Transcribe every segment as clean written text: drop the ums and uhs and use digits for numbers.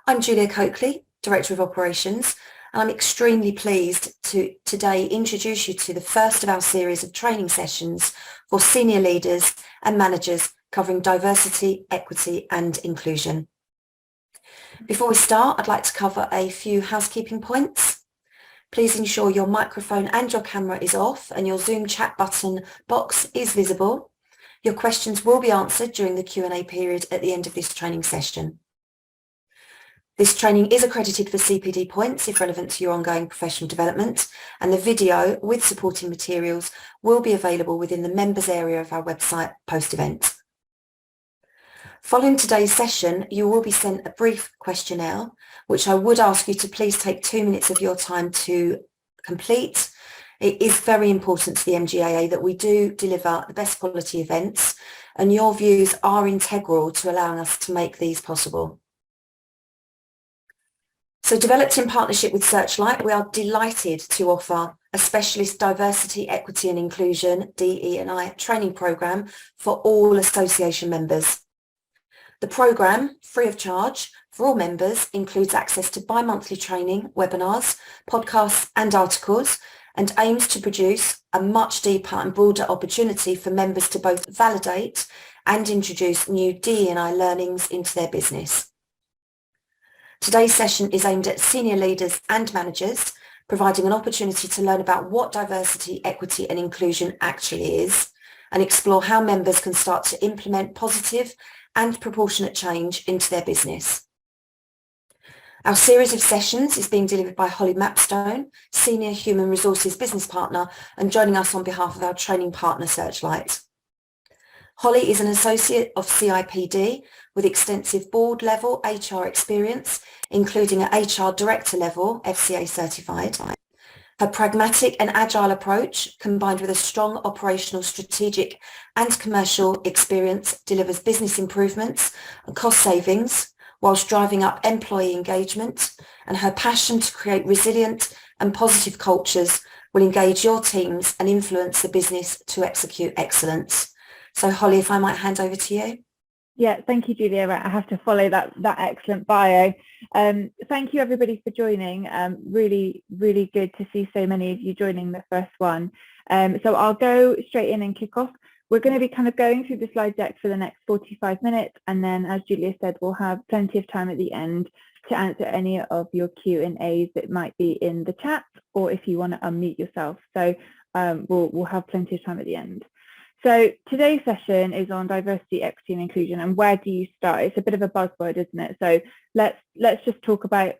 I'm Julia Coakley, Director of Operations, and I'm extremely pleased to today introduce you to the first of our series of training sessions for senior leaders and managers covering diversity, equity and inclusion. Before we start, I'd like to cover a few housekeeping points. Please ensure your microphone and your camera is off and your Zoom chat button box is visible. Your questions will be answered during the Q&A period at the end of this training session. This training is accredited for CPD points if relevant to your ongoing professional development, and the video with supporting materials will be available within the members area of our website post-event. Following today's session, you will be sent a brief questionnaire, which I would ask you to please take 2 minutes of your time to complete. It is very important to the MGAA that we do deliver the best quality events, and your views are integral to allowing us to make these possible. So developed in partnership with Searchlight, we are delighted to offer a specialist diversity, equity and inclusion DE&I training programme for all association members. The programme, free of charge for all members, includes access to bi-monthly training, webinars, podcasts and articles, and aims to produce a much deeper and broader opportunity for members to both validate and introduce new DE&I learnings into their business. Today's session is aimed at senior leaders and managers, providing an opportunity to learn about what diversity, equity and inclusion actually is, and explore how members can start to implement positive and proportionate change into their business. Our series of sessions is being delivered by Holly Mapstone, Senior Human Resources Business Partner, and joining us on behalf of our training partner Searchlight. Holly is an associate of CIPD with extensive board level HR experience, including at HR director level, FCA certified. Her pragmatic and agile approach, combined with a strong operational, strategic and commercial experience, delivers business improvements and cost savings whilst driving up employee engagement, and her passion to create resilient and positive cultures will engage your teams and influence the business to execute excellence. So Holly, if I might hand over to you. Yeah, thank you, Julia. I have to follow that excellent bio. Thank you, everybody, for joining. Really good to see so many of you joining the first one. So I'll go straight in and kick off. We're going to be kind of going through the slide deck for the next 45 minutes. And then, as Julia said, we'll have plenty of time at the end to answer any of your Q&As that might be in the chat, or if you want to unmute yourself. So we'll have plenty of time at the end. So today's session is on diversity, equity and inclusion, and where do you start? It's a bit of a buzzword, isn't it? So let's just talk about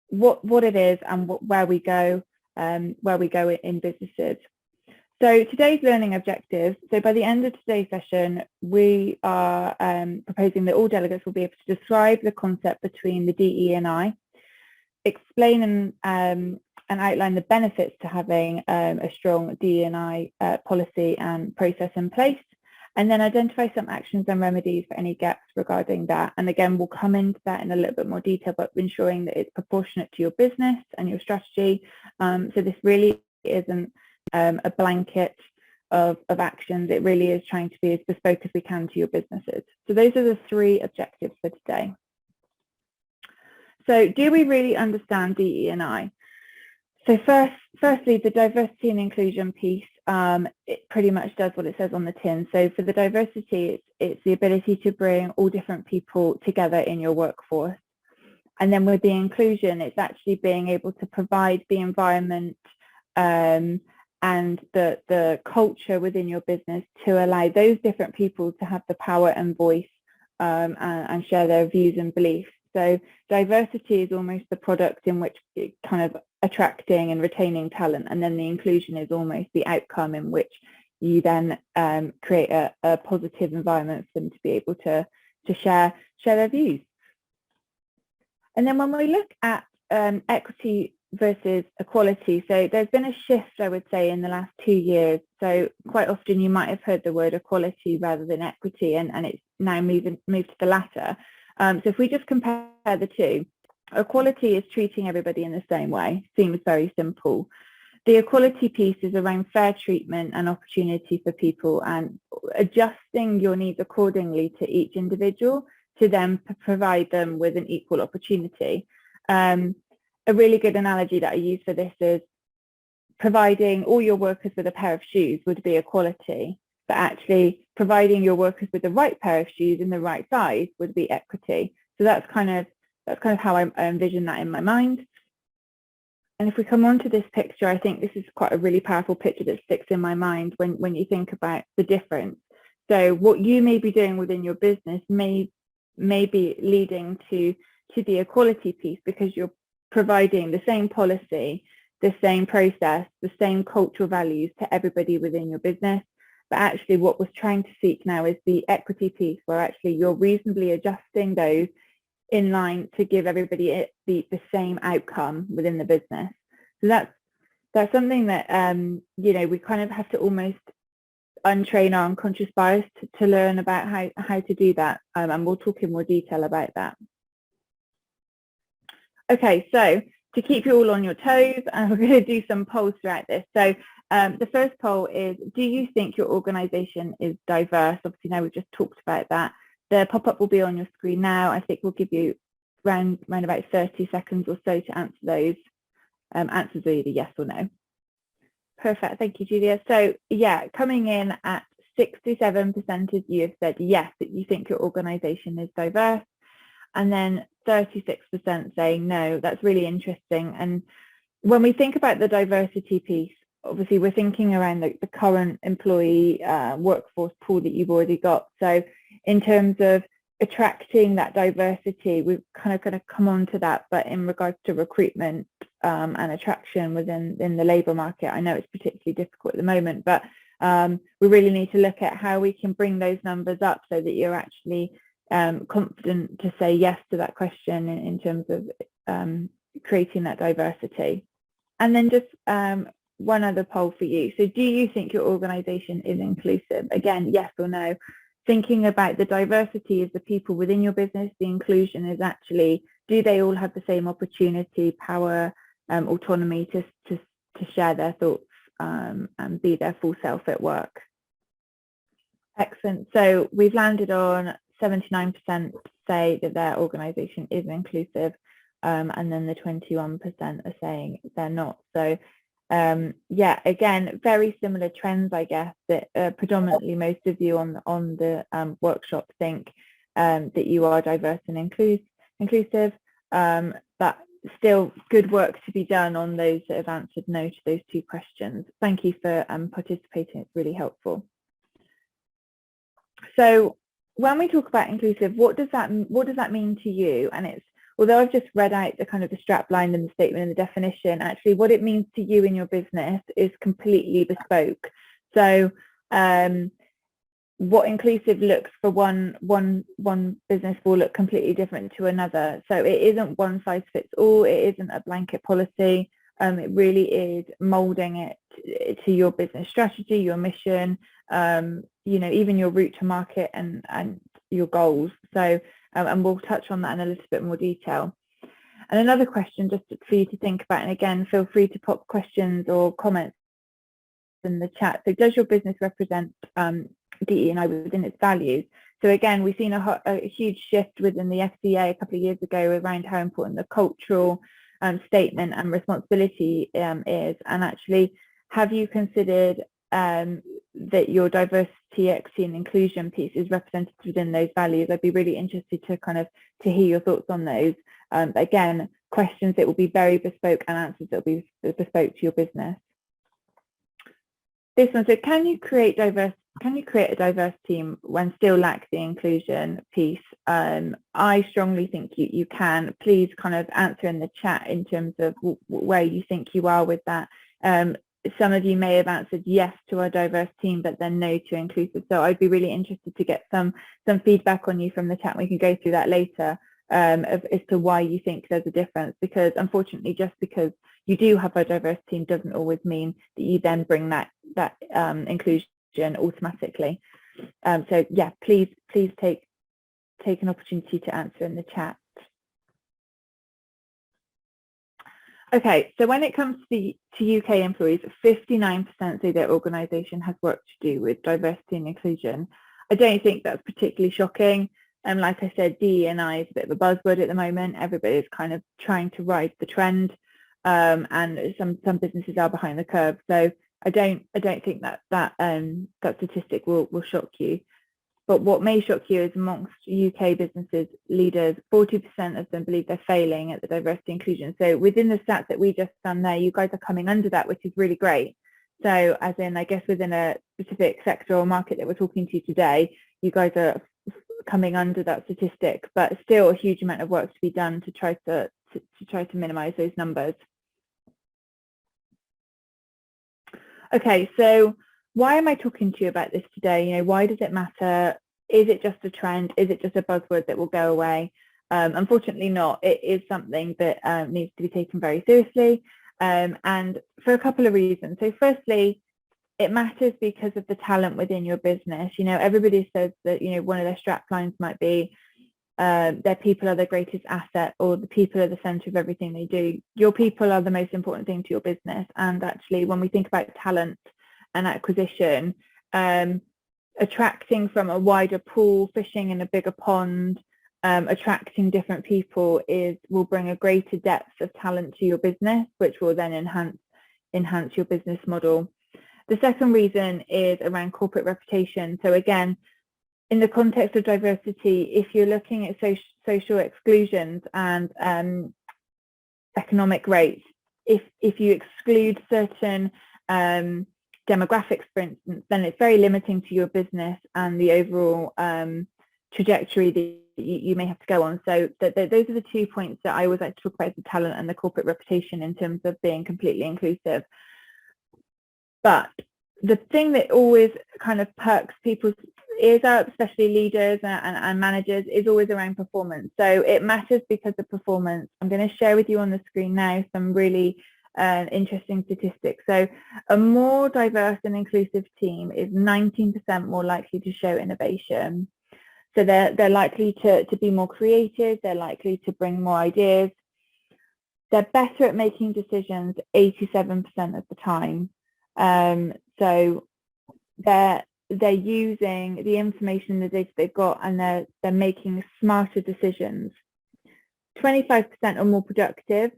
what it is and where we go in businesses. So today's learning objectives. So by the end of today's session, we are proposing that all delegates will be able to describe the concept between the DE&I, explain and outline the benefits to having a strong DE&I policy and process in place, and then identify some actions and remedies for any gaps regarding that. And again, we'll come into that in a little bit more detail, but ensuring that it's proportionate to your business and your strategy. So this really isn't a blanket of actions. It really is trying to be as bespoke as we can to your businesses. So those are the 3 objectives for today. So do we really understand DE&I? So firstly, the diversity and inclusion piece, it pretty much does what it says on the tin. So for the diversity, it's the ability to bring all different people together in your workforce. And then with the inclusion, it's actually being able to provide the environment and the culture within your business to allow those different people to have the power and voice and share their views and beliefs. So diversity is almost the product in which it kind of attracting and retaining talent, and then the inclusion is almost the outcome in which you then create a positive environment for them to be able to share their views. And then when we look at equity versus equality, so there's been a shift, I would say, in the last 2 years. So quite often you might have heard the word equality rather than equity, and it's now moved to the latter. So if we just compare the two, equality is treating everybody in the same way. Seems very simple. The equality piece is around fair treatment and opportunity for people and adjusting your needs accordingly to each individual to then provide them with an equal opportunity. A really good analogy that I use for this is providing all your workers with a pair of shoes would be equality, but actually providing your workers with the right pair of shoes in the right size would be equity. So that's kind of how I envision that in my mind. And if we come on to this picture, I think this is quite a really powerful picture that sticks in my mind when you think about the difference. So what you may be doing within your business may be leading to the equality piece, because you're providing the same policy, the same process, the same cultural values to everybody within your business. But actually what we're trying to seek now is the equity piece, where actually you're reasonably adjusting those in line to give everybody the same outcome within the business. So that's something that you know, we kind of have to almost untrain our unconscious bias to learn about how to do that, and we'll talk in more detail about that. Okay, so to keep you all on your toes, we're going to do some polls throughout this. So the first poll is, do you think your organisation is diverse? Obviously now we've just talked about that. The pop-up will be on your screen now. I think we'll give you around about 30 seconds or so to answer those. Answers are either yes or no. Perfect, thank you, Julia. So yeah, coming in at 67% of you have said yes, that you think your organisation is diverse, and then 36% saying no. That's really interesting. And when we think about the diversity piece, obviously we're thinking around the current employee workforce pool that you've already got. So in terms of attracting that diversity, we're kind of going to come on to that, but in regards to recruitment and attraction within the labour market, I know it's particularly difficult at the moment, but we really need to look at how we can bring those numbers up so that you're actually confident to say yes to that question in terms of creating that diversity. And then just one other poll for you. So do you think your organisation is inclusive? Again, yes or no. Thinking about the diversity is the people within your business, the inclusion is actually, do they all have the same opportunity, power, autonomy to share their thoughts and be their full self at work? Excellent. So we've landed on 79% say that their organisation is inclusive, and then the 21% are saying they're not. So yeah, again, very similar trends, I guess, that predominantly most of you on the workshop think that you are diverse and inclusive, but still good work to be done on those that have answered no to those two questions. Thank you for participating, it's really helpful. So when we talk about inclusive, what does that mean to you? And it's, although I've just read out the kind of the strap line and the statement and the definition, actually what it means to you in your business is completely bespoke. So what inclusive looks for one business will look completely different to another. So it isn't one size fits all, it isn't a blanket policy. It really is molding it to your business strategy, your mission, you know, even your route to market and your goals. So and we'll touch on that in a little bit more detail. And another question just for you to think about, and again, feel free to pop questions or comments in the chat. So does your business represent DE&I within its values? So again, we've seen a huge shift within the FCA a couple of years ago around how important the cultural statement and responsibility is. And actually, have you considered that your diversity, equity and inclusion piece is represented within those values? I'd be really interested to hear your thoughts on those. Again, questions that will be very bespoke and answers that will be bespoke to your business. This one, so can you create a diverse team when still lack the inclusion piece? I strongly think you can. Please kind of answer in the chat in terms of where you think you are with that. Some of you may have answered yes to a diverse team, but then no to inclusive. So I'd be really interested to get some feedback on you from the chat. We can go through that later as to why you think there's a difference, because unfortunately, just because you do have a diverse team doesn't always mean that you then bring that inclusion automatically. So yeah, please take an opportunity to answer in the chat. Okay, so when it comes to UK employees, 59% say their organisation has work to do with diversity and inclusion. I don't think that's particularly shocking. Like I said, DE&I is a bit of a buzzword at the moment. Everybody's kind of trying to ride the trend, and some businesses are behind the curve. So I don't think that statistic will shock you. But what may shock you is amongst UK businesses leaders, 40% of them believe they're failing at the diversity inclusion. So within the stats that we just done there, you guys are coming under that, which is really great. So as in, I guess within a specific sector or market that we're talking to today, you guys are coming under that statistic, but still a huge amount of work to be done to try to minimize those numbers. Okay, so why am I talking to you about this today? Why does it matter? Is it just a trend? Is it just a buzzword that will go away? Unfortunately not. It is something that needs to be taken very seriously, and for a couple of reasons. So firstly, it matters because of the talent within your business. Everybody says that, one of their strap lines might be their people are their greatest asset, or the people are the center of everything they do. Your people are the most important thing to your business. And actually, when we think about talent and acquisition, attracting from a wider pool, fishing in a bigger pond, attracting different people will bring a greater depth of talent to your business, which will then enhance your business model. The second reason is around corporate reputation. So again, in the context of diversity, if you're looking at social exclusions and economic rates, if you exclude certain demographics, for instance, then it's very limiting to your business and the overall trajectory that you may have to go on. So those are the 2 points that I always like to talk about: the talent and the corporate reputation in terms of being completely inclusive. But the thing that always kind of perks people's ears up, especially leaders and managers, is always around performance. So it matters because of performance. I'm going to share with you on the screen now some really interesting statistics. So a more diverse and inclusive team is 19% more likely to show innovation. So they're likely to be more creative, they're likely to bring more ideas. They're better at making decisions 87% of the time. So they're using the information, the data they've got, and they're making smarter decisions. 25% are more productive.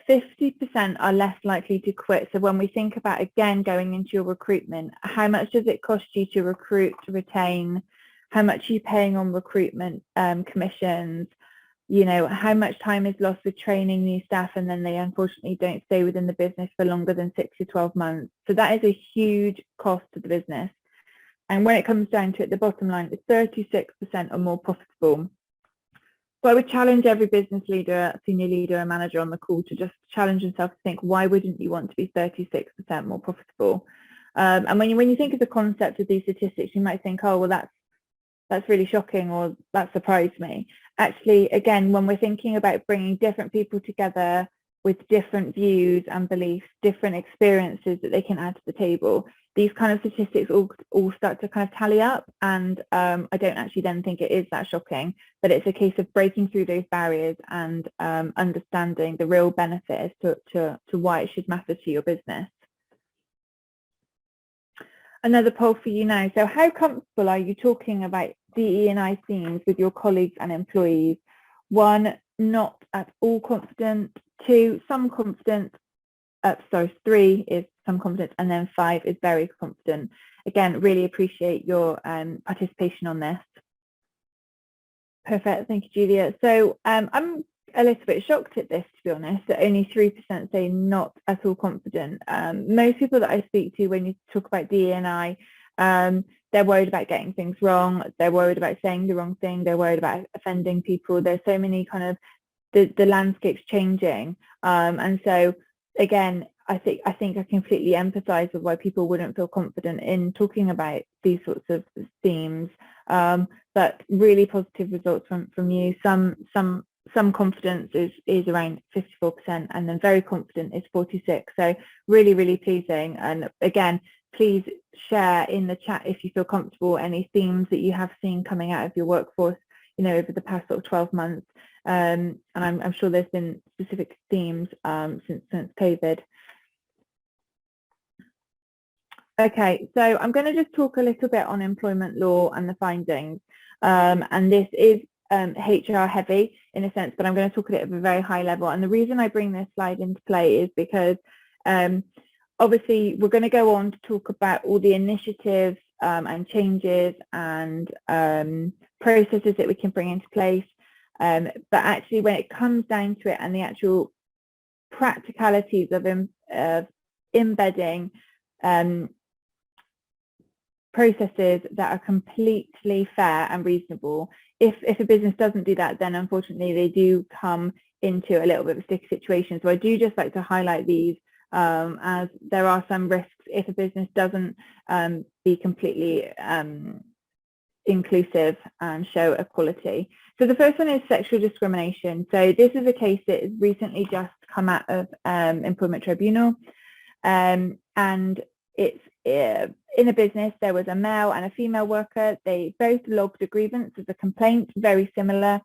50% are less likely to quit. So when we think about, again, going into your recruitment, how much does it cost you to recruit, to retain? How much are you paying on recruitment commissions? How much time is lost with training new staff, and then they unfortunately don't stay within the business for longer than 6 to 12 months. So that is a huge cost to the business. And when it comes down to it, the bottom line is 36% are more profitable. So I would challenge every business leader, senior leader, and manager on the call to just challenge themselves to think, why wouldn't you want to be 36% more profitable? And when you think of the concept of these statistics, you might think, oh, well, that's really shocking, or that surprised me. Actually, again, when we're thinking about bringing different people together with different views and beliefs, different experiences that they can add to the table, these kind of statistics all start to kind of tally up. And I don't actually then think it is that shocking, but it's a case of breaking through those barriers and understanding the real benefit as to why it should matter to your business. Another poll for you now. So how comfortable are you talking about DE&I themes with your colleagues and employees? 1, not at all confident. 2, some confident. 3 is some confident, and then 5 is very confident. Again, really appreciate your participation on this. Perfect, thank you, Julia. So I'm a little bit shocked at this, to be honest, that only 3% say not at all confident. Most people that I speak to when you talk about DE&I, they're worried about getting things wrong, they're worried about saying the wrong thing, they're worried about offending people. There's so many kind of, the landscape's changing. And so, again, I think I completely empathise with why people wouldn't feel confident in talking about these sorts of themes. But really positive results from you. Some confidence is around 54%, and then very confident is 46%. So really, really pleasing. And again, please share in the chat if you feel comfortable any themes that you have seen coming out of your workforce, over the past sort of 12 months. And I'm sure there's been specific themes since COVID. Okay, so I'm going to just talk a little bit on employment law and the findings. and this is HR heavy in a sense, but I'm going to talk at it at a very high level. And the reason I bring this slide into play is because obviously we're going to go on to talk about all the initiatives and changes and processes that we can bring into place. But actually when it comes down to it and the actual practicalities of embedding processes that are completely fair and reasonable, if a business doesn't do that, then unfortunately they do come into a little bit of a sticky situation. So I do just like to highlight these as there are some risks if a business doesn't be completely inclusive and show equality. So the first one is sexual discrimination. So this is a case that has recently just come out of employment tribunal, and it's in a business there was a male and a female worker. They both logged a grievance as a complaint, very similar,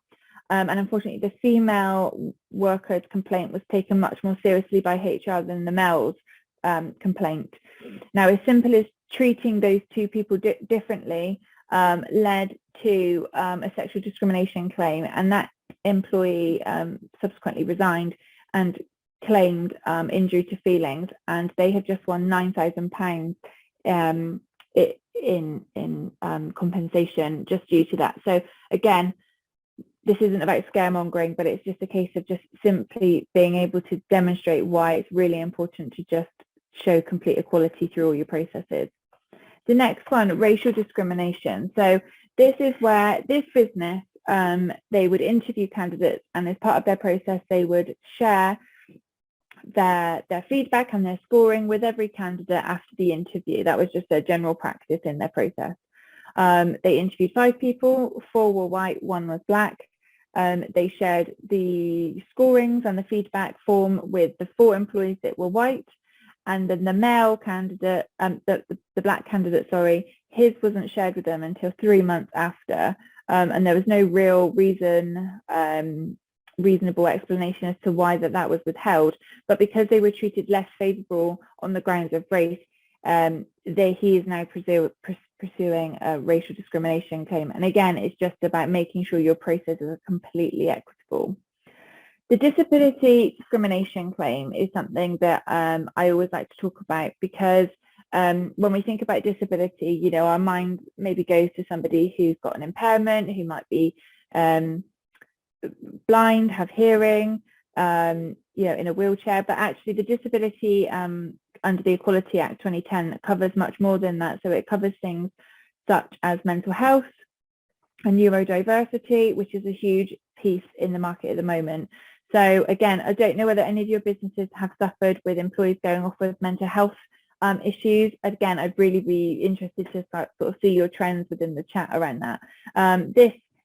and unfortunately the female worker's complaint was taken much more seriously by HR than the male's complaint. Now, as simple as treating those two people differently led to a sexual discrimination claim, and that employee subsequently resigned and claimed injury to feelings, and they have just won £9,000 in compensation just due to that. So again, this isn't about scaremongering, but it's just a case of just simply being able to demonstrate why it's really important to just show complete equality through all your processes. The next one, racial discrimination. So this is where this business, they would interview candidates, and as part of their process, they would share their feedback and their scoring with every candidate after the interview. That was just a general practice in their process. They interviewed 5 people, 4 were white, 1 was black. They shared the scorings and the feedback form with the 4 employees that were white, and then the male candidate, the black candidate, sorry, his wasn't shared with them until 3 months after, and there was no real reasonable explanation as to why that was withheld. But because they were treated less favourable on the grounds of race, he is now pursuing a racial discrimination claim. And again, it's just about making sure your processes are completely equitable. The disability discrimination claim is something that I always like to talk about, because when we think about disability, you know, our mind maybe goes to somebody who's got an impairment, who might be blind, have hearing, you know, in a wheelchair, but actually the disability under the Equality Act 2010 covers much more than that. So it covers things such as mental health and neurodiversity, which is a huge piece in the market at the moment. So again, I don't know whether any of your businesses have suffered with employees going off with mental health issues. Again, I'd really be interested to sort of see your trends within the chat around that.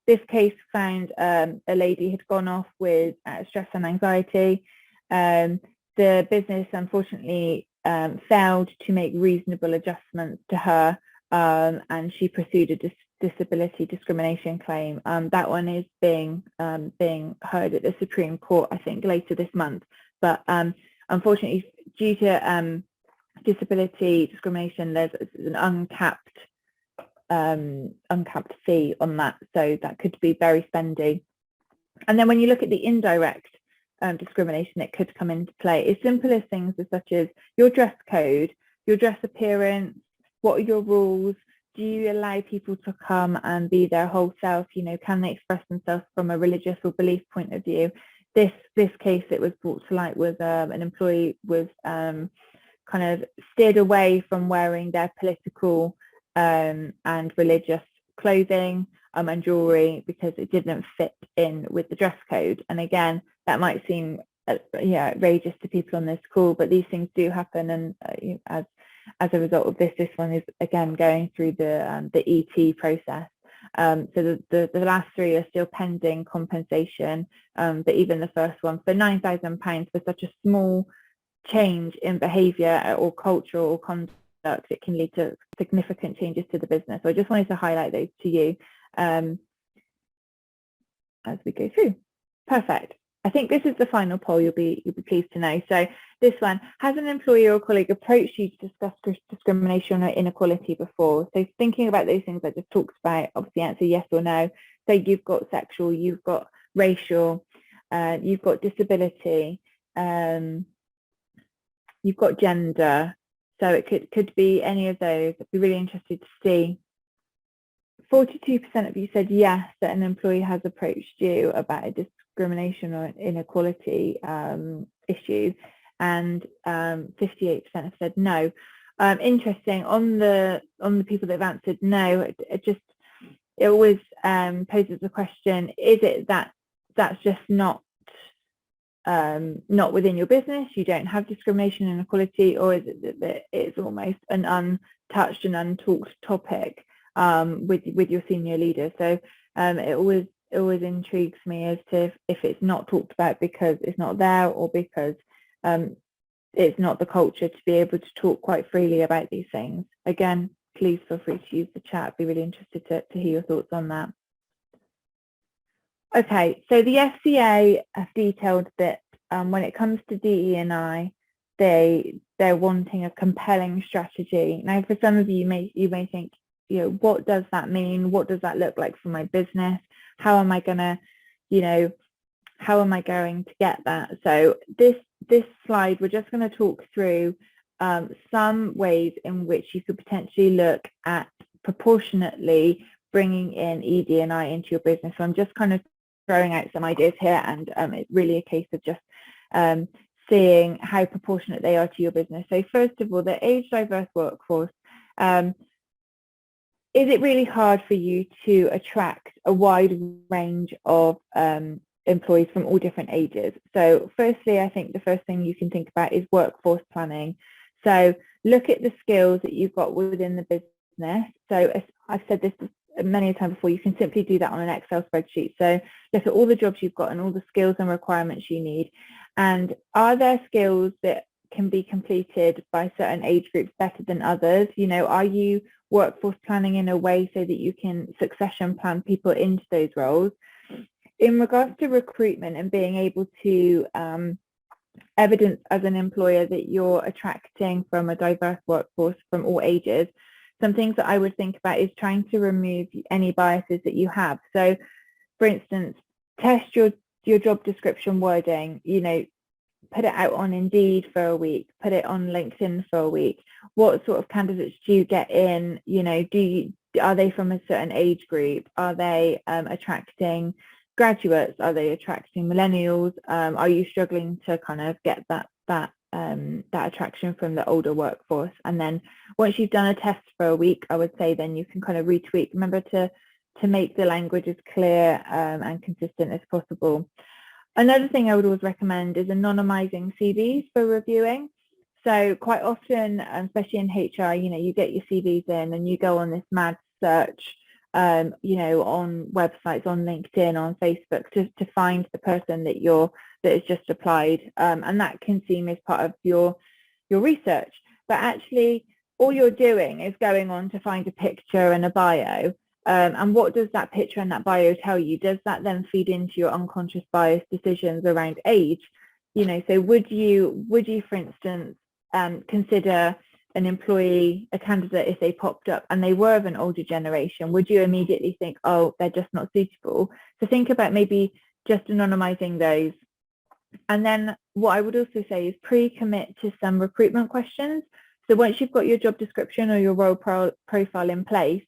This case found a lady had gone off with stress and anxiety. The business unfortunately failed to make reasonable adjustments to her, and she pursued a disability discrimination claim. That one is being heard at the Supreme Court, I think, later this month. But unfortunately, due to disability discrimination, there's an uncapped fee on that, so that could be very spendy. And then when you look at the indirect discrimination that could come into play, it's simple as things such as your dress code, your dress appearance, what are your rules, do you allow people to come and be their whole self, you know, can they express themselves from a religious or belief point of view. This case that was brought to light was an employee was kind of steered away from wearing their political and religious clothing and jewelry because it didn't fit in with the dress code. And again, that might seem outrageous to people on this call, but these things do happen, and as a result of this one is again going through the ET process. So the last 3 are still pending compensation, but even the first one for £9,000 for such a small change in behaviour or culture or conduct, it can lead to significant changes to the business. So I just wanted to highlight those to you as we go through. Perfect. I think this is the final poll, you'll be pleased to know. So this one, has an employee or colleague approached you to discuss discrimination or inequality before? So thinking about those things I just talked about, obviously answer yes or no. So you've got sexual, you've got racial, you've got disability, you've got gender. So it could be any of those. I'd be really interested to see. 42% of you said yes, that an employee has approached you about a discrimination or inequality issue, and 58% have said no. Interesting, on the people that have answered no, it always poses the question, is it that that's just not within your business, you don't have discrimination and inequality, or is it that it's almost an untouched and untalked topic with your senior leader? So it always intrigues me as to if it's not talked about because it's not there, or because it's not the culture to be able to talk quite freely about these things. Again, please feel free to use the chat. I'd be really interested to hear your thoughts on that. Okay, so the FCA have detailed that when it comes to DE&I, they're wanting a compelling strategy. Now, for some of you, you may think, what does that mean? What does that look like for my business? How am I gonna, how am I going to get that? So this slide, we're just going to talk through some ways in which you could potentially look at proportionately bringing in ED&I into your business. So I'm just kind of throwing out some ideas here, and it's really a case of just seeing how proportionate they are to your business. So first of all, the age diverse workforce. Is it really hard for you to attract a wide range of employees from all different ages? So firstly, I think the first thing you can think about is workforce planning. So look at the skills that you've got within the business. So as I've said this many times before, you can simply do that on an Excel spreadsheet. So look at all the jobs you've got and all the skills and requirements you need. And are there skills that can be completed by certain age groups better than others? Are you workforce planning in a way so that you can succession plan people into those roles? In regards to recruitment and being able to evidence as an employer that you're attracting from a diverse workforce from all ages, some things that I would think about is trying to remove any biases that you have. So, for instance, test your job description wording, put it out on Indeed for a week, put it on LinkedIn for a week. What sort of candidates do you get in? Are they from a certain age group? Are they attracting graduates? Are they attracting millennials? Are you struggling to kind of get that attraction from the older workforce? And then once you've done a test for a week, I would say then you can kind of retweak. Remember to make the language as clear and consistent as possible. Another thing I would always recommend is anonymizing CVs for reviewing. So quite often, especially in HR, you get your CVs in and you go on this mad search, on websites, on LinkedIn, on Facebook to find the person that has just applied, and that can seem as part of your research. But actually, all you're doing is going on to find a picture and a bio. And what does that picture and that bio tell you? Does that then feed into your unconscious bias decisions around age? So would you, for instance, consider an employee, a candidate, if they popped up and they were of an older generation? Would you immediately think, oh, they're just not suitable? So think about maybe just anonymizing those. And then what I would also say is pre-commit to some recruitment questions. So once you've got your job description or your role profile in place,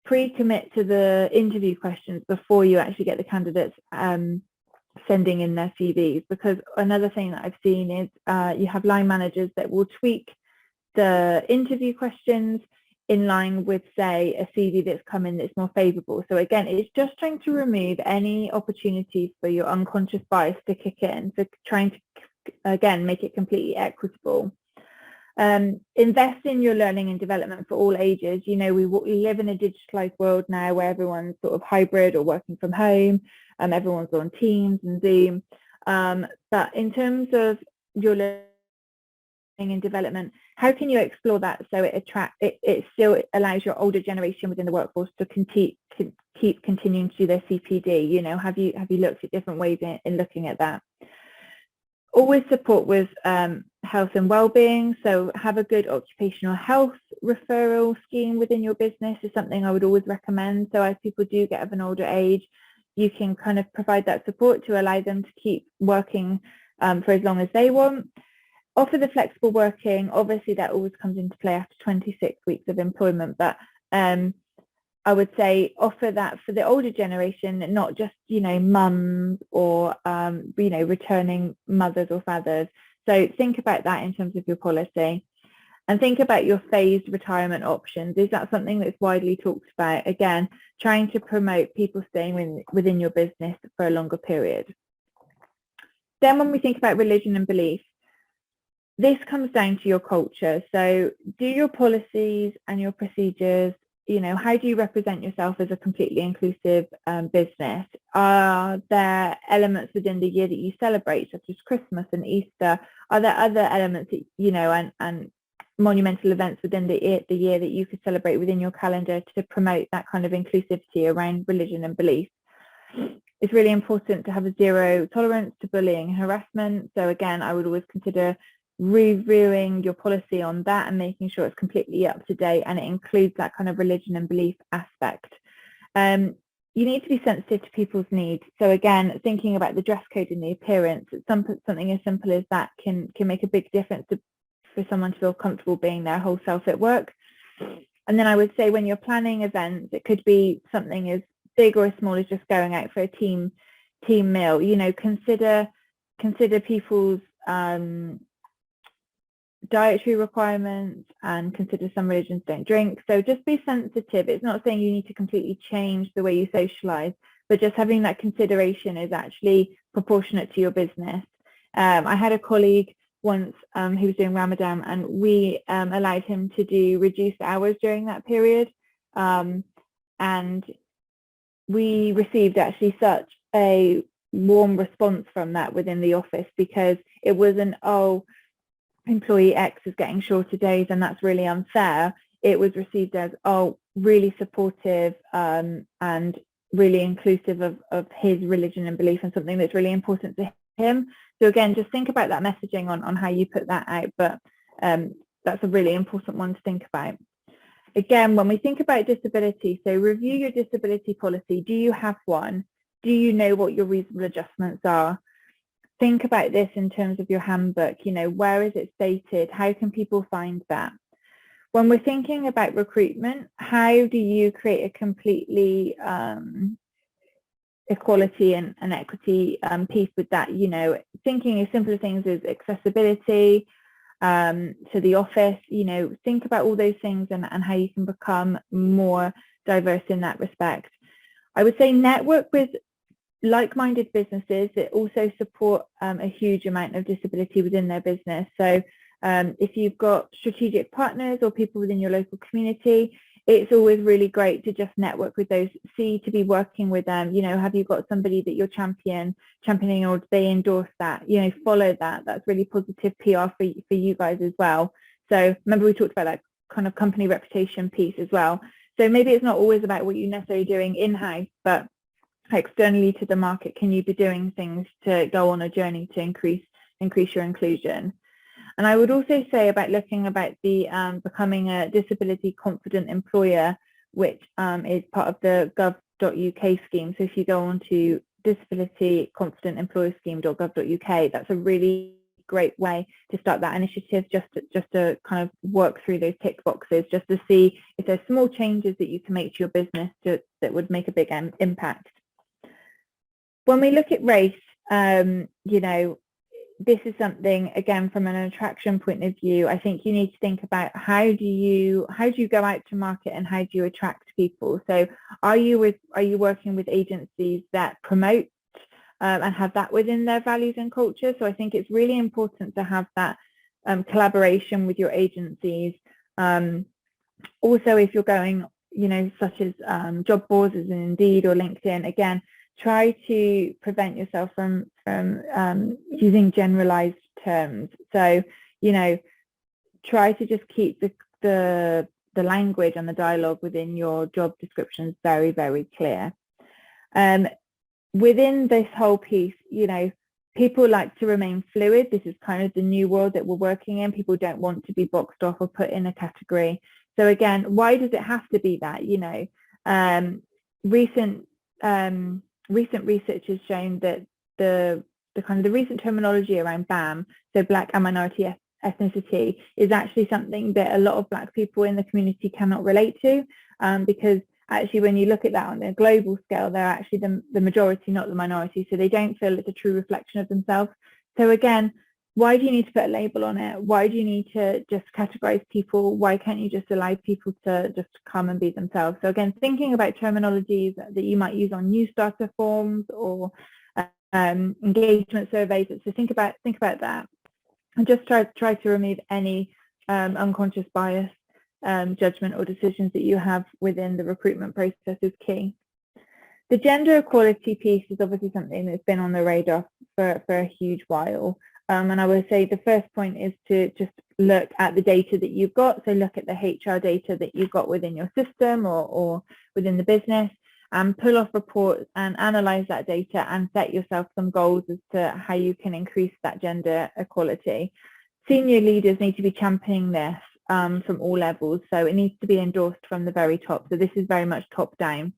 pre-commit to the interview questions before you actually get the candidates sending in their CVs. Because another thing that I've seen is you have line managers that will tweak the interview questions in line with, say, a CV that's come in that's more favourable. So again, it's just trying to remove any opportunities for your unconscious bias to kick in. So trying to, again, make it completely equitable. Invest in your learning and development for all ages. We live in a digitalized world now where everyone's sort of hybrid or working from home, everyone's on Teams and Zoom. But in terms of your and development, how can you explore that so it still allows your older generation within the workforce to keep continuing to do their CPD? You know, have you looked at different ways in looking at that? Always support with health and well-being, so have a good occupational health referral scheme within your business is something I would always recommend. So as people do get of an older age, you can kind of provide that support to allow them to keep working for as long as they want. Offer the flexible working. Obviously that always comes into play after 26 weeks of employment, but I would say offer that for the older generation, not just, you know, mums or, you know, returning mothers or fathers. So think about that in terms of your policy, and think about your phased retirement options. Is that something that's widely talked about? Again, trying to promote people staying within your business for a longer period. Then when we think about religion and belief, this comes down to your culture. So do your policies and your procedures, you know, how do you represent yourself as a completely inclusive business? Are there elements within the year that you celebrate, such as Christmas and Easter? Are there other elements that, you know, and monumental events within the year that you could celebrate within your calendar to promote that kind of inclusivity around religion and belief? It's really important to have a zero tolerance to bullying and harassment. So again, I would always consider reviewing your policy on that and making sure it's completely up to date, and it includes that kind of religion and belief aspect. You need to be sensitive to people's needs. So again, thinking about the dress code and the appearance, something as simple as that can make a big difference for someone to feel comfortable being their whole self at work. And then I would say when you're planning events, it could be something as big or as small as just going out for a team meal. You know, consider people's dietary requirements, and consider some religions don't drink. So just be sensitive. It's not saying you need to completely change the way you socialize, but just having that consideration is actually proportionate to your business. I had a colleague once who was doing Ramadan, and we allowed him to do reduced hours during that period, and we received actually such a warm response from that within the office, because it wasn't, oh, employee X is getting shorter days and that's really unfair. It was received as, oh, really supportive and really inclusive of his religion and belief, and something that's really important to him. So again, just think about that messaging on how you put that out, but that's a really important one to think about. Again, when we think about disability, so review your disability policy. Do you have one? Do you know what your reasonable adjustments are? Think about this in terms of your handbook. You know, where is it stated? How can people find that? When we're thinking about recruitment, how do you create a completely equality and equity piece with that? You know, thinking as simple things as accessibility to the office. You know, think about all those things and how you can become more diverse in that respect. I would say network with like-minded businesses that also support a huge amount of disability within their business. So if you've got strategic partners or people within your local community, it's always really great to just network with those, to be working with them. You know, have you got somebody that you're championing, or do they endorse that? You know, follow that. That's really positive PR for you guys as well. So remember we talked about that kind of company reputation piece as well. So maybe it's not always about what you're necessarily doing in-house, but externally to the market, can you be doing things to go on a journey to increase your inclusion? And I would also say about looking about the becoming a disability confident employer, which is part of the gov.uk scheme. So if you go on to disability confident employer scheme.gov.uk, that's a really great way to start that initiative, just to kind of work through those tick boxes, just to see if there's small changes that you can make to your business that would make a big impact. When we look at race, you know, this is something, again, from an attraction point of view, I think you need to think about how do you go out to market and how do you attract people? So are you working with agencies that promote and have that within their values and culture? So I think it's really important to have that collaboration with your agencies. Also, if you're going, you know, such as job boards as in Indeed or LinkedIn, again, try to prevent yourself from using generalized terms. So, you know, try to just keep the language and the dialogue within your job descriptions very, very clear. Within this whole piece, you know, people like to remain fluid. This is kind of the new world that we're working in. People don't want to be boxed off or put in a category. So again, why does it have to be that? You know, recent research has shown that the recent terminology around BAM, so Black and minority ethnicity, is actually something that a lot of Black people in the community cannot relate to, because actually when you look at that on a global scale, they're actually the majority, not the minority, so they don't feel it's a true reflection of themselves. So again, why do you need to put a label on it? Why do you need to just categorize people? Why can't you just allow people to just come and be themselves? So again, thinking about terminologies that you might use on new starter forms or engagement surveys, so think about that, and just try to remove any unconscious bias, judgment or decisions that you have within the recruitment process is key. The gender equality piece is obviously something that's been on the radar for a huge while. And I would say the first point is to just look at the data that you've got. So look at the HR data that you've got within your system or within the business, and pull off reports and analyze that data and set yourself some goals as to how you can increase that gender equality. Senior leaders need to be championing this from all levels. So it needs to be endorsed from the very top. So this is very much top down.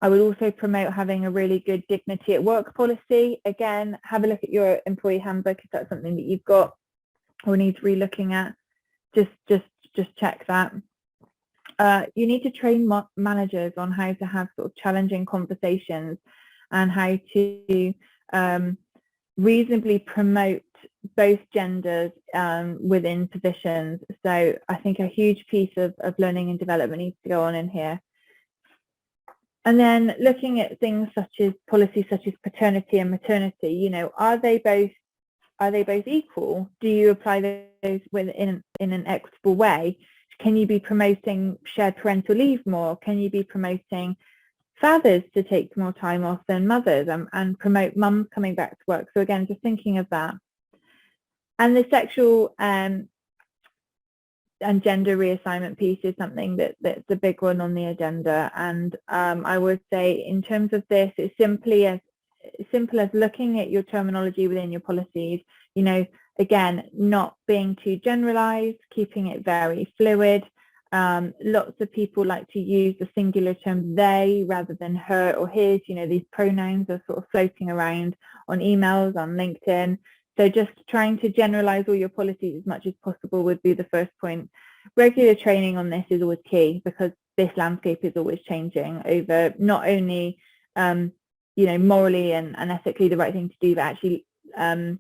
I would also promote having a really good dignity at work policy. Again, have a look at your employee handbook if that's something that you've got or need re-looking at. Just check that. You need to train managers on how to have sort of challenging conversations and how to reasonably promote both genders within positions. So I think a huge piece of learning and development needs to go on in here. And then looking at things such as policies such as paternity and maternity, you know, are they both equal? Do you apply those in an equitable way? Can you be promoting shared parental leave more? Can you be promoting fathers to take more time off than mothers, and promote mums coming back to work? So again, just thinking of that. And the sexual and gender reassignment piece is something that's a big one on the agenda. And I would say in terms of this, it's simple as looking at your terminology within your policies, you know, again, not being too generalized, keeping it very fluid. Lots of people like to use the singular term they rather than her or his. You know, these pronouns are sort of floating around on emails, on LinkedIn. So just trying to generalize all your policies as much as possible would be the first point. Regular training on this is always key, because this landscape is always changing over not only you know, morally and ethically the right thing to do, but actually the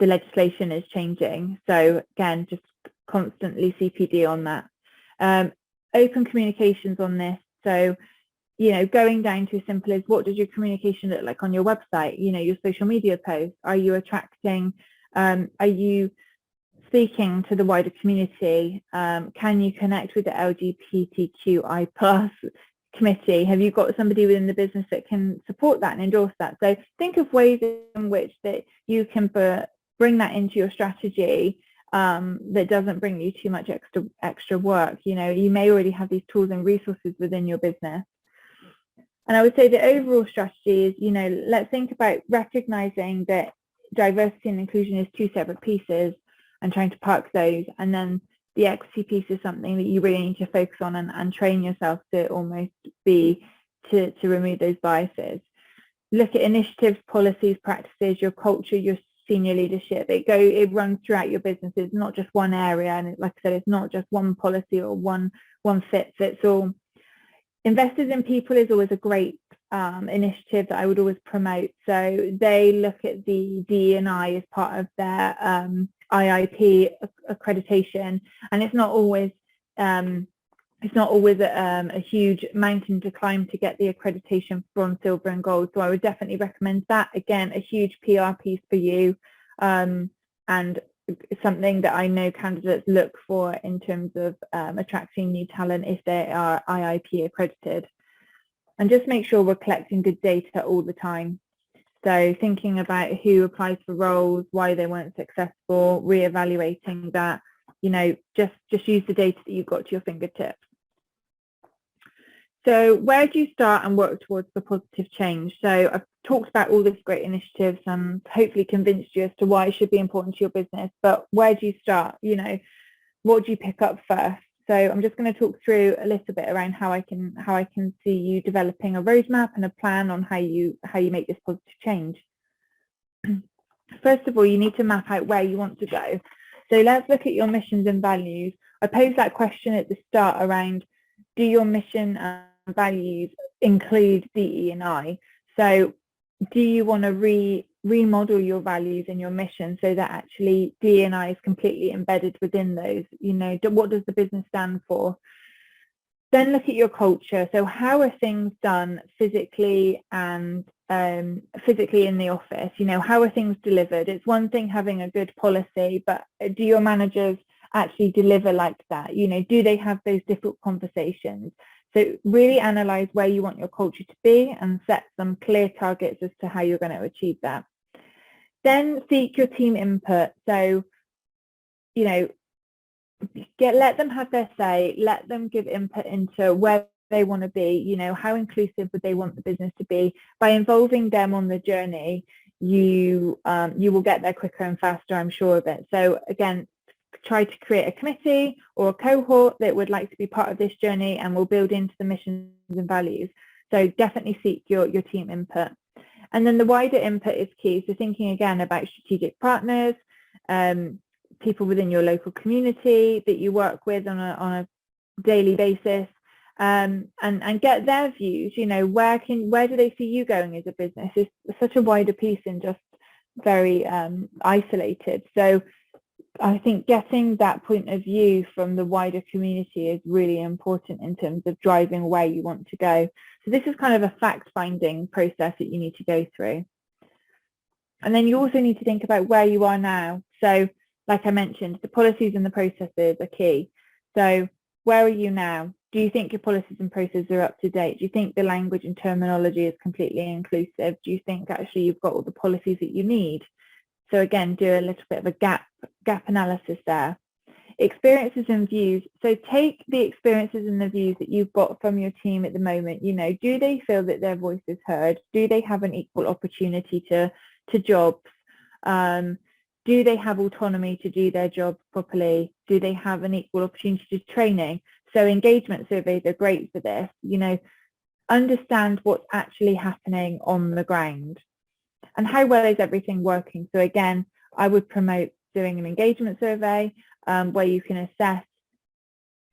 legislation is changing. So again, just constantly CPD on that. Open communications on this. So, you know, going down to as simple as what does your communication look like on your website, you know, your social media posts? Are you attracting, are you speaking to the wider community? Can you connect with the LGBTQI plus committee? Have you got somebody within the business that can support that and endorse that? So think of ways in which that you can bring that into your strategy that doesn't bring you too much extra work. You know, you may already have these tools and resources within your business. And I would say the overall strategy is, you know, let's think about recognizing that diversity and inclusion is two separate pieces and trying to park those. And then the equity piece is something that you really need to focus on and train yourself to almost be, to remove those biases. Look at initiatives, policies, practices, your culture, your senior leadership. It runs throughout your business. It's not just one area. And like I said, it's not just one policy or one fits all. Investors in People is always a great initiative that I would always promote. So they look at the DE&I as part of their IIP accreditation, and it's not always a huge mountain to climb to get the accreditation bronze, silver and gold. So I would definitely recommend that. Again, a huge PR piece for you, and something that I know candidates look for in terms of attracting new talent if they are IIP accredited. And just make sure we're collecting good data all the time. So thinking about who applies for roles, why they weren't successful, reevaluating that, just use the data that you've got to your fingertips. So where do you start and work towards the positive change? So I've talked about all these great initiatives and hopefully convinced you as to why it should be important to your business, but where do you start? What do you pick up first? So I'm just going to talk through a little bit around how I can see you developing a roadmap and a plan on how you make this positive change. First of all, you need to map out where you want to go. So let's look at your missions and values. I posed that question at the start around, do your mission and values include DE&I? So do you want to remodel your values and your mission so that actually DE&I is completely embedded within those? What does the business stand for? Then look at your culture. So how are things done physically and physically in the office? How are things delivered? It's one thing having a good policy, but do your managers actually deliver like that? Do they have those difficult conversations? So really analyze where you want your culture to be and set some clear targets as to how you're going to achieve that. Then seek your team input. So, let them have their say, let them give input into where they want to be, how inclusive would they want the business to be. By involving them on the journey, you will get there quicker and faster, I'm sure of it. So again, try to create a committee or a cohort that would like to be part of this journey and will build into the missions and values. So definitely seek your team input. And then the wider input is key. So thinking again about strategic partners, people within your local community that you work with on a daily basis, and get their views. Where do they see you going as a business? It's such a wider piece and just very isolated. So I think getting that point of view from the wider community is really important in terms of driving where you want to go. So this is kind of a fact-finding process that you need to go through. And then you also need to think about where you are now. So like I mentioned, the policies and the processes are key. So where are you now? Do you think your policies and processes are up to date? Do you think the language and terminology is completely inclusive? Do you think actually you've got all the policies that you need? So again, do a little bit of a gap analysis there. Experiences and views. So take the experiences and the views that you've got from your team at the moment. Do they feel that their voice is heard? Do they have an equal opportunity to jobs? Do they have autonomy to do their job properly? Do they have an equal opportunity to training? So engagement surveys are great for this. Understand what's actually happening on the ground and how well is everything working. So again, I would promote doing an engagement survey where you can assess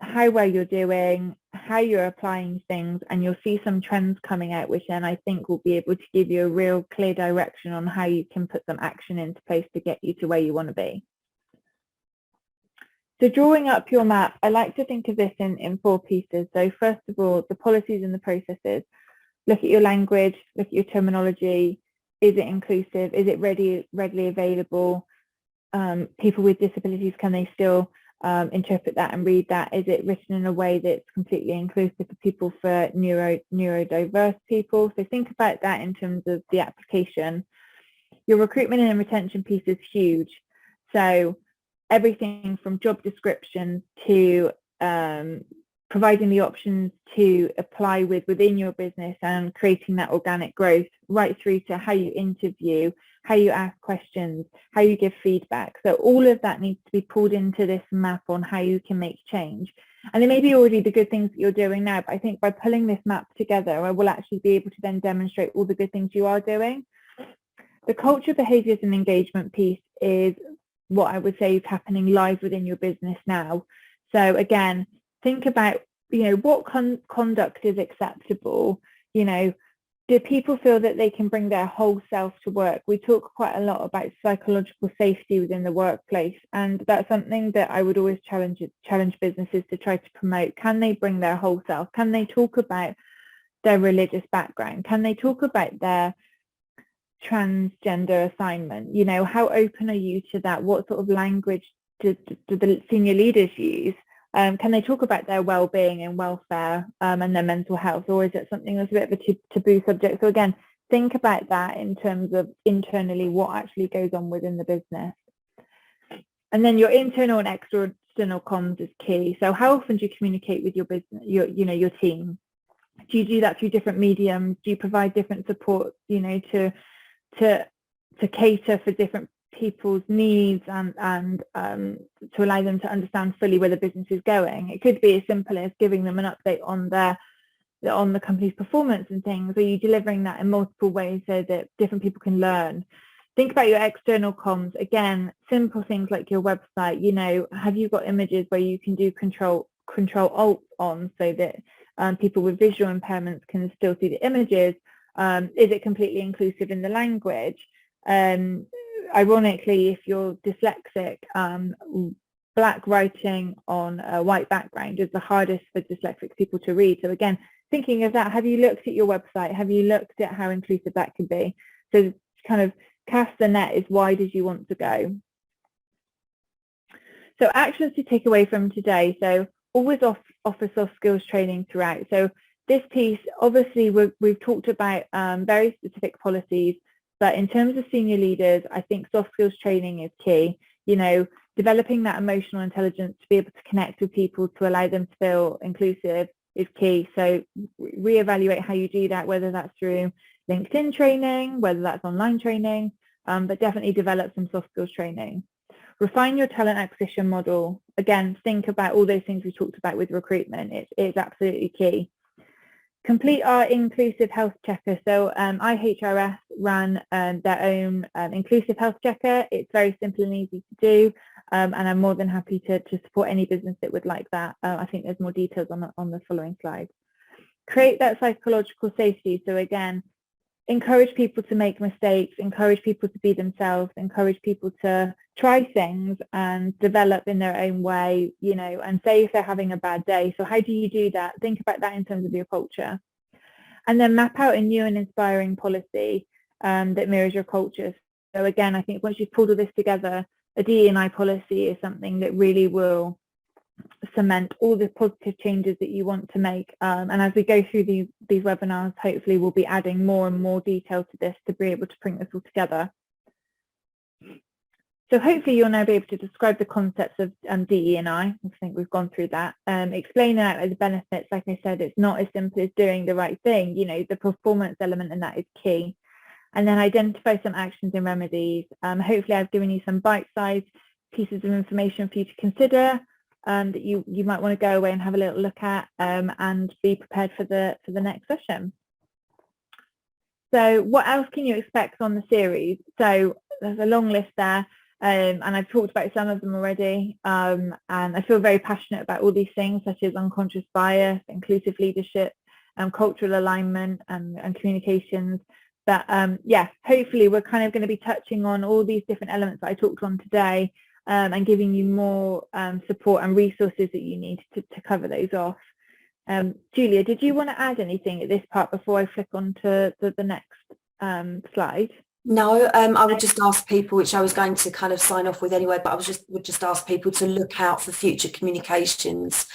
how well you're doing, how you're applying things, and you'll see some trends coming out, which then I think will be able to give you a real clear direction on how you can put some action into place to get you to where you want to be. So drawing up your map, I like to think of this in 4 pieces. So first of all, the policies and the processes. Look at your language, look at your terminology. Is it inclusive? Is it readily available? People with disabilities, can they still interpret that and read that? Is it written in a way that's completely inclusive for people, for neurodiverse people? So think about that in terms of the application. Your recruitment and retention piece is huge. So everything from job descriptions to providing the options to apply within your business and creating that organic growth, right through to how you interview, how you ask questions, how you give feedback. So all of that needs to be pulled into this map on how you can make change. And there may be already the good things that you're doing now, but I think by pulling this map together, I will actually be able to then demonstrate all the good things you are doing. The culture, behaviours and engagement piece is what I would say is happening live within your business now. So again, think about, what conduct is acceptable. Do people feel that they can bring their whole self to work? We talk quite a lot about psychological safety within the workplace, and that's something that I would always challenge businesses to try to promote. Can they bring their whole self? Can they talk about their religious background? Can they talk about their transgender assignment? How open are you to that? What sort of language do the senior leaders use? Can they talk about their well-being and welfare and their mental health, or is it something that's a bit of a taboo subject? So again, think about that in terms of internally what actually goes on within the business. And then your internal and external comms is key. So how often do you communicate with your business, your team? Do you do that through different mediums? Do you provide different support, to cater for different people's needs and to allow them to understand fully where the business is going? It could be as simple as giving them an update on the company's performance and things. Are you delivering that in multiple ways so that different people can learn? Think about your external comms. Again, simple things like your website. Have you got images where you can do control alt on so that people with visual impairments can still see the images? Is it completely inclusive in the language? Ironically, if you're dyslexic, black writing on a white background is the hardest for dyslexic people to read. So again, thinking of that, have you looked at your website? Have you looked at how inclusive that could be? So kind of cast the net as wide as you want to go. So actions to take away from today. So always offer soft skills training throughout. So this piece, obviously, we've talked about very specific policies, but in terms of senior leaders, I think soft skills training is key. Developing that emotional intelligence to be able to connect with people to allow them to feel inclusive is key. So reevaluate how you do that, whether that's through LinkedIn training, whether that's online training, but definitely develop some soft skills training. Refine your talent acquisition model. Again, think about all those things we talked about with recruitment. It's absolutely key. Complete our inclusive health checker. So IHRS ran their own inclusive health checker. It's very simple and easy to do, and I'm more than happy to support any business that would like that. I think there's more details on the following slides. Create that psychological safety. So again, encourage people to make mistakes, encourage people to be themselves, encourage people to try things and develop in their own way, and say if they're having a bad day. So how do you do that? Think about that in terms of your culture. And then map out a new and inspiring policy that mirrors your culture. So again, I think once you've pulled all this together, a DE&I policy is something that really will cement all the positive changes that you want to make, and as we go through these webinars, hopefully we'll be adding more and more detail to this to be able to bring this all together. So hopefully you'll now be able to describe the concepts of DE&I. I think we've gone through that. Explaining out the benefits, like I said, it's not as simple as doing the right thing. The performance element in that is key. And then identify some actions and remedies. Hopefully I've given you some bite-sized pieces of information for you to consider, that you might want to go away and have a little look at, and be prepared for the next session. So what else can you expect on the series? So there's a long list there, and I've talked about some of them already, and I feel very passionate about all these things such as unconscious bias, inclusive leadership, cultural alignment, and communications. But yeah, hopefully we're kind of going to be touching on all these different elements that I talked on today, and giving you more support and resources that you need to cover those off. Julia, did you want to add anything at this part before I flick on to the next slide? No, I would just ask people, which I was going to kind of sign off with anyway, but would just ask people to look out for future communications.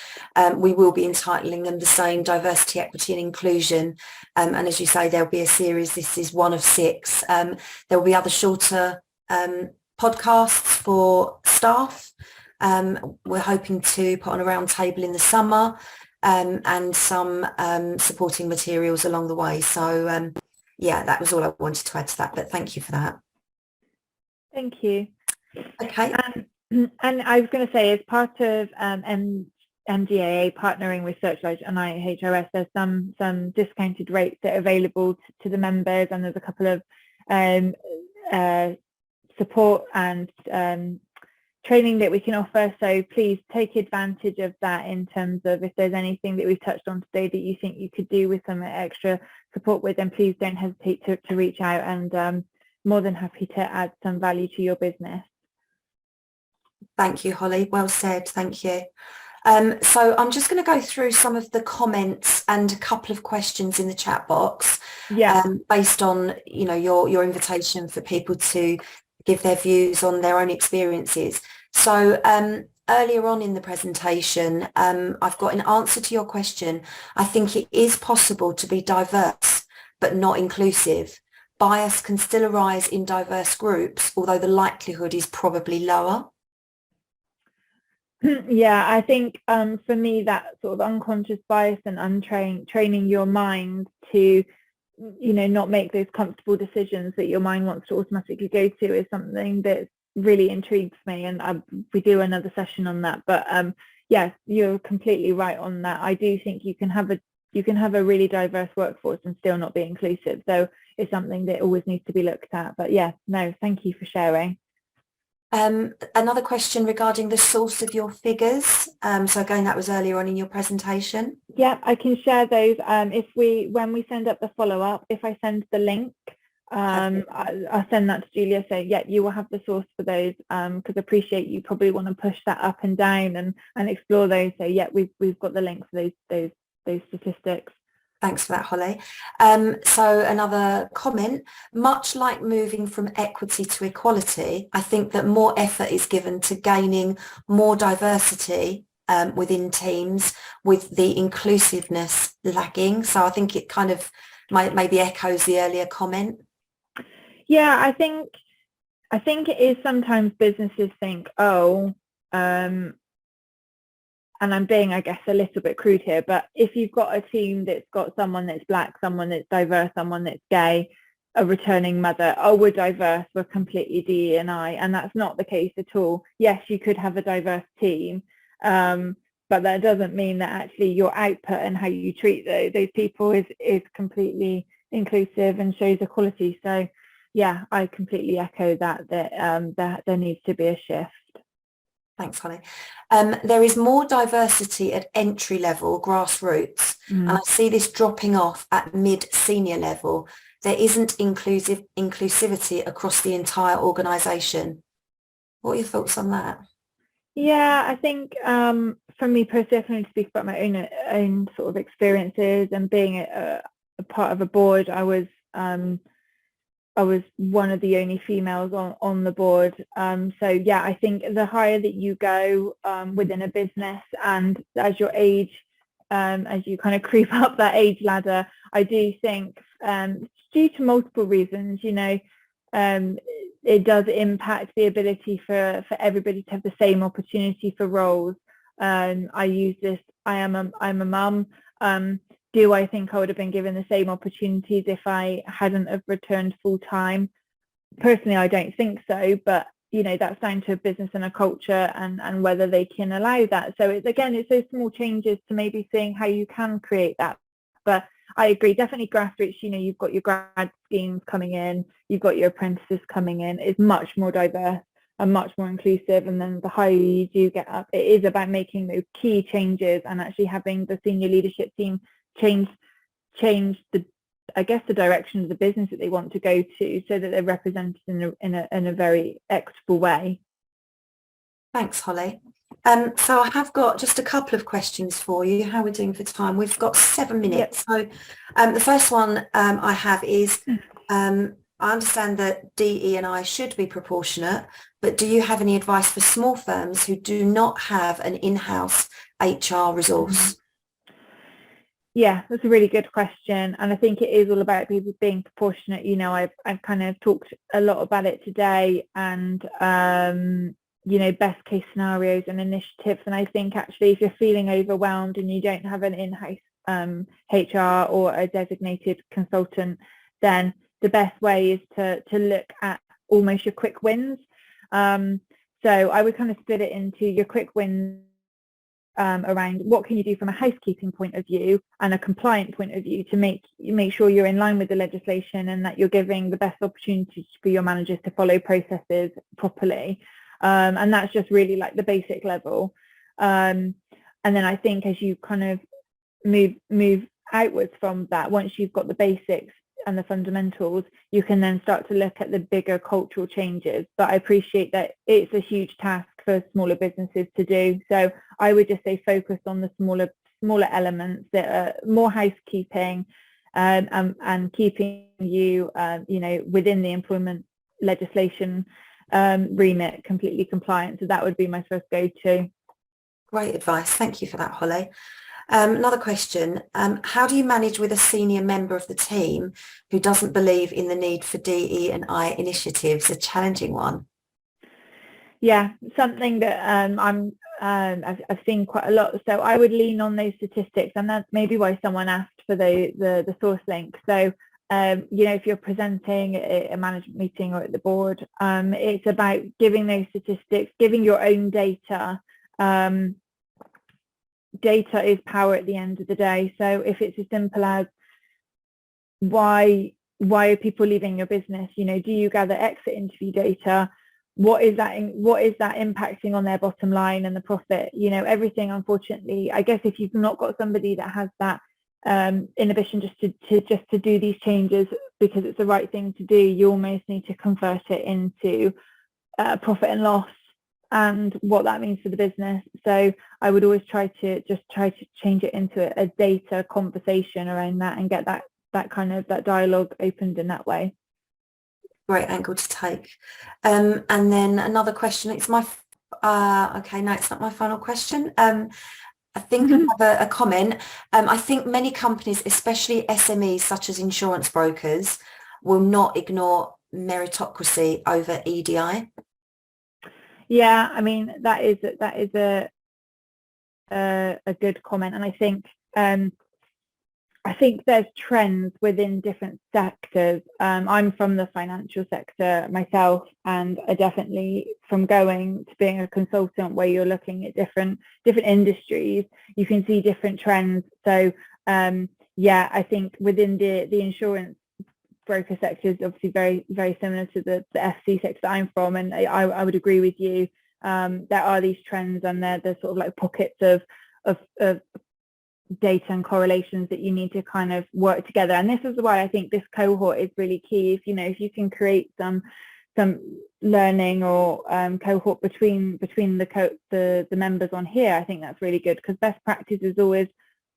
We will be entitling them the same, diversity, equity and inclusion. And as you say, there'll be a series. This is one of 6. There will be other shorter podcasts for staff. We're hoping to put on a round table in the summer, and some supporting materials along the way. So yeah, that was all I wanted to add to that, but thank you for that. Thank you. Okay. And I was going to say, as part of MDAA partnering with Searchlight and IHRS, there's some discounted rates that are available to the members, and there's a couple of support and training that we can offer. So please take advantage of that in terms of if there's anything that we've touched on today that you think you could do with some extra support with, then please don't hesitate to reach out, and more than happy to add some value to your business. Thank you, Holly. Well said. Thank you. So I'm just going to go through some of the comments and a couple of questions in the chat box, based on your invitation for people to give their views on their own experiences. So earlier on in the presentation, I've got an answer to your question. I think it is possible to be diverse but not inclusive. bias can still arise in diverse groups, although the likelihood is probably lower? Yeah, I think for me that sort of unconscious bias and training your mind to, not make those comfortable decisions that your mind wants to automatically go to is something that really intrigues me, and we do another session on that. But yes, you're completely right on that. I do think you can have a really diverse workforce and still not be inclusive. So it's something that always needs to be looked at. But yeah, no, thank you for sharing. Another question regarding the source of your figures. So again, that was earlier on in your presentation. Yeah, I can share those when we send up the follow-up. If I send the link, I'll send that to Julia. So yeah, you will have the source for those, because I appreciate you probably want to push that up and down and explore those. So yeah, we've got the link for those statistics. Thanks for that, Holly. So another comment, much like moving from equity to equality, I think that more effort is given to gaining more diversity within teams, with the inclusiveness lagging. So I think it kind of maybe echoes the earlier comment. Yeah, I think it is sometimes businesses think, and I'm being, I guess, a little bit crude here, but if you've got a team that's got someone that's black, someone that's diverse, someone that's gay, a returning mother, we're diverse, we're completely DE&I, and that's not the case at all. Yes, you could have a diverse team, but that doesn't mean that actually your output and how you treat those people is completely inclusive and shows equality. So yeah, I completely echo that there needs to be a shift. Thanks, Holly. There is more diversity at entry level, grassroots, and I see this dropping off at mid-senior level. There isn't inclusivity across the entire organisation. What are your thoughts on that? Yeah, I think for me personally, I can only speak about my own sort of experiences, and being a part of a board. I was one of the only females on the board. So yeah, I think the higher that you go within a business, and as your age, as you kind of creep up that age ladder, I do think due to multiple reasons, it does impact the ability for everybody to have the same opportunity for roles. I use this, I'm a mum. Do I think I would have been given the same opportunities if I hadn't have returned full time? Personally, I don't think so, but that's down to a business and a culture and whether they can allow that. So it's those small changes to maybe seeing how you can create that. But I agree, definitely grassroots, you've got your grad schemes coming in, you've got your apprentices coming in, it's much more diverse and much more inclusive. And then the higher you do get up, it is about making those key changes and actually having the senior leadership team change the direction of the business that they want to go to, so that they're represented in a very equitable way. Thanks, Holly. So I have got just a couple of questions for you. How are we doing for time? We've got 7 minutes. Yep. So the first one I have is, I understand that DE&I should be proportionate, but do you have any advice for small firms who do not have an in-house HR resource? Yeah, that's a really good question, and I think it is all about people being proportionate. I've kind of talked a lot about it today, and best case scenarios and initiatives. And I think actually, if you're feeling overwhelmed and you don't have an in-house HR or a designated consultant, then the best way is to look at almost your quick wins. So I would kind of split it into your quick wins around what can you do from a housekeeping point of view and a compliant point of view to make sure you're in line with the legislation and that you're giving the best opportunities for your managers to follow processes properly. And that's just really like the basic level. And then I think as you kind of move outwards from that, once you've got the basics and the fundamentals, you can then start to look at the bigger cultural changes. But I appreciate that it's a huge task for smaller businesses to do. So I would just say focus on the smaller elements that are more housekeeping and keeping you, within the employment legislation remit, completely compliant. So that would be my first go-to. Great advice. Thank you for that, Holly. Another question, how do you manage with a senior member of the team who doesn't believe in the need for DE&I initiatives? A challenging one. Yeah, something that I've seen quite a lot. So I would lean on those statistics, and that's maybe why someone asked for the source link. So if you're presenting at a management meeting or at the board, it's about giving those statistics, giving your own data. Data is power at the end of the day. So if it's as simple as why are people leaving your business? Do you gather exit interview data? What is that impacting on their bottom line and the profit? Everything, unfortunately. I guess if you've not got somebody that has that inhibition just to do these changes because it's the right thing to do, you almost need to convert it into profit and loss and what that means for the business. So I would always try to change it into a data conversation around that and get that dialogue opened in that way. Great angle to take. And then another question. It's my okay, no, it's not my final question. I think I have a comment. I think many companies, especially SMEs such as insurance brokers, will not ignore meritocracy over EDI. Yeah, I mean that is a good comment, and I think there's trends within different sectors. I'm from the financial sector myself, and I definitely, from going to being a consultant where you're looking at different industries, you can see different trends. So yeah, I think within the insurance broker sector is obviously very, very similar to the FC sector that I'm from, and I would agree with you. There are these trends, and they're sort of like pockets of data and correlations that you need to kind of work together. And this is why I think this cohort is really key. If you can create some learning or cohort between the members on here, I think that's really good, because best practice is always,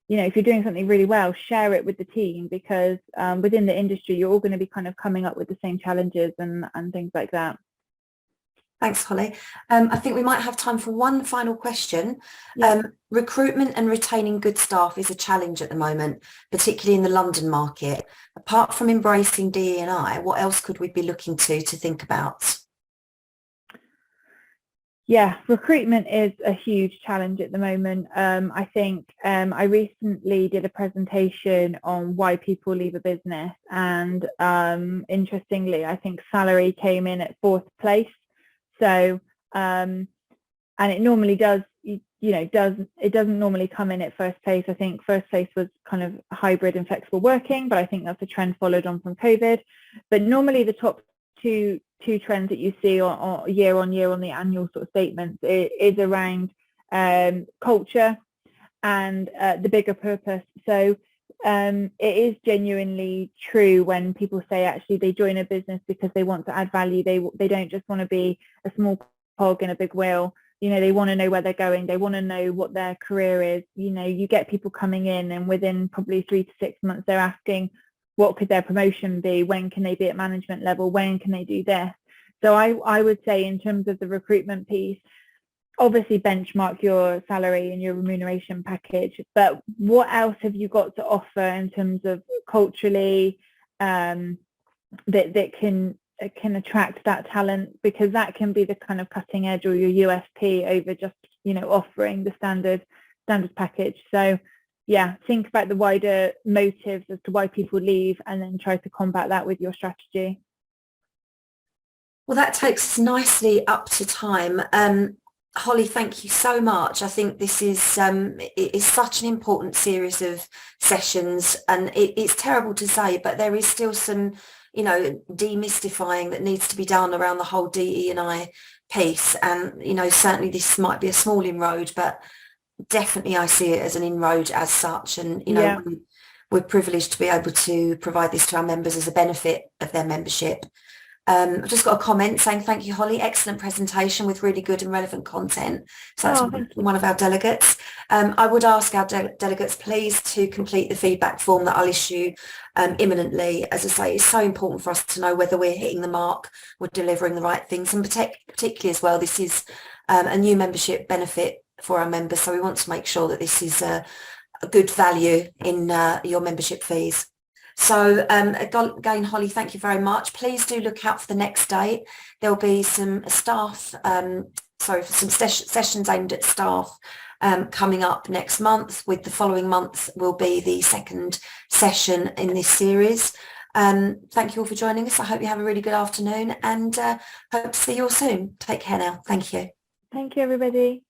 if you're doing something really well, share it with the team, because within the industry you're all going to be kind of coming up with the same challenges and things like that. Thanks, Holly. I think we might have time for one final question. Yeah. Recruitment and retaining good staff is a challenge at the moment, particularly in the London market. Apart from embracing DE&I, what else could we be looking to think about? Yeah, recruitment is a huge challenge at the moment. I think I recently did a presentation on why people leave a business, and interestingly, I think salary came in at 4th place. So, and it normally does, it doesn't normally come in at 1st place. I think 1st place was kind of hybrid and flexible working, but I think that's a trend followed on from COVID. But normally the top two trends that you see on year on year on the annual sort of statements is around culture and the bigger purpose. So it is genuinely true when people say actually they join a business because they want to add value. They don't just want to be a small cog in a big wheel. They want to know where they're going. They want to know what their career is. You get people coming in, and within probably 3 to 6 months they're asking, what could their promotion be? When can they be at management level? When can they do this? So I would say, in terms of the recruitment piece, obviously benchmark your salary and your remuneration package, but what else have you got to offer in terms of culturally that can attract that talent? Because that can be the kind of cutting edge or your USP over just offering the standard package. So yeah, think about the wider motives as to why people leave, and then try to combat that with your strategy. Well, that takes us nicely up to time. Holly, thank you so much. I think this is it is such an important series of sessions, and it's terrible to say, but there is still some, demystifying that needs to be done around the whole DE&I piece. And, certainly this might be a small inroad, but definitely I see it as an inroad as such. And, Yeah. we're privileged to be able to provide this to our members as a benefit of their membership. I've just got a comment saying, thank you, Holly. Excellent presentation with really good and relevant content. So that's one of our delegates. I would ask our delegates, please, to complete the feedback form that I'll issue imminently. As I say, it's so important for us to know whether we're hitting the mark, we're delivering the right things, and particularly as well, this is a new membership benefit for our members. So we want to make sure that this is a good value in your membership fees. So again, Holly, thank you very much. Please do look out for the next date. There'll be some staff, for some sessions aimed at staff coming up next month, with the following month will be the second session in this series. Thank you all for joining us. I hope you have a really good afternoon, and hope to see you all soon. Take care now. Thank you. Thank you, everybody.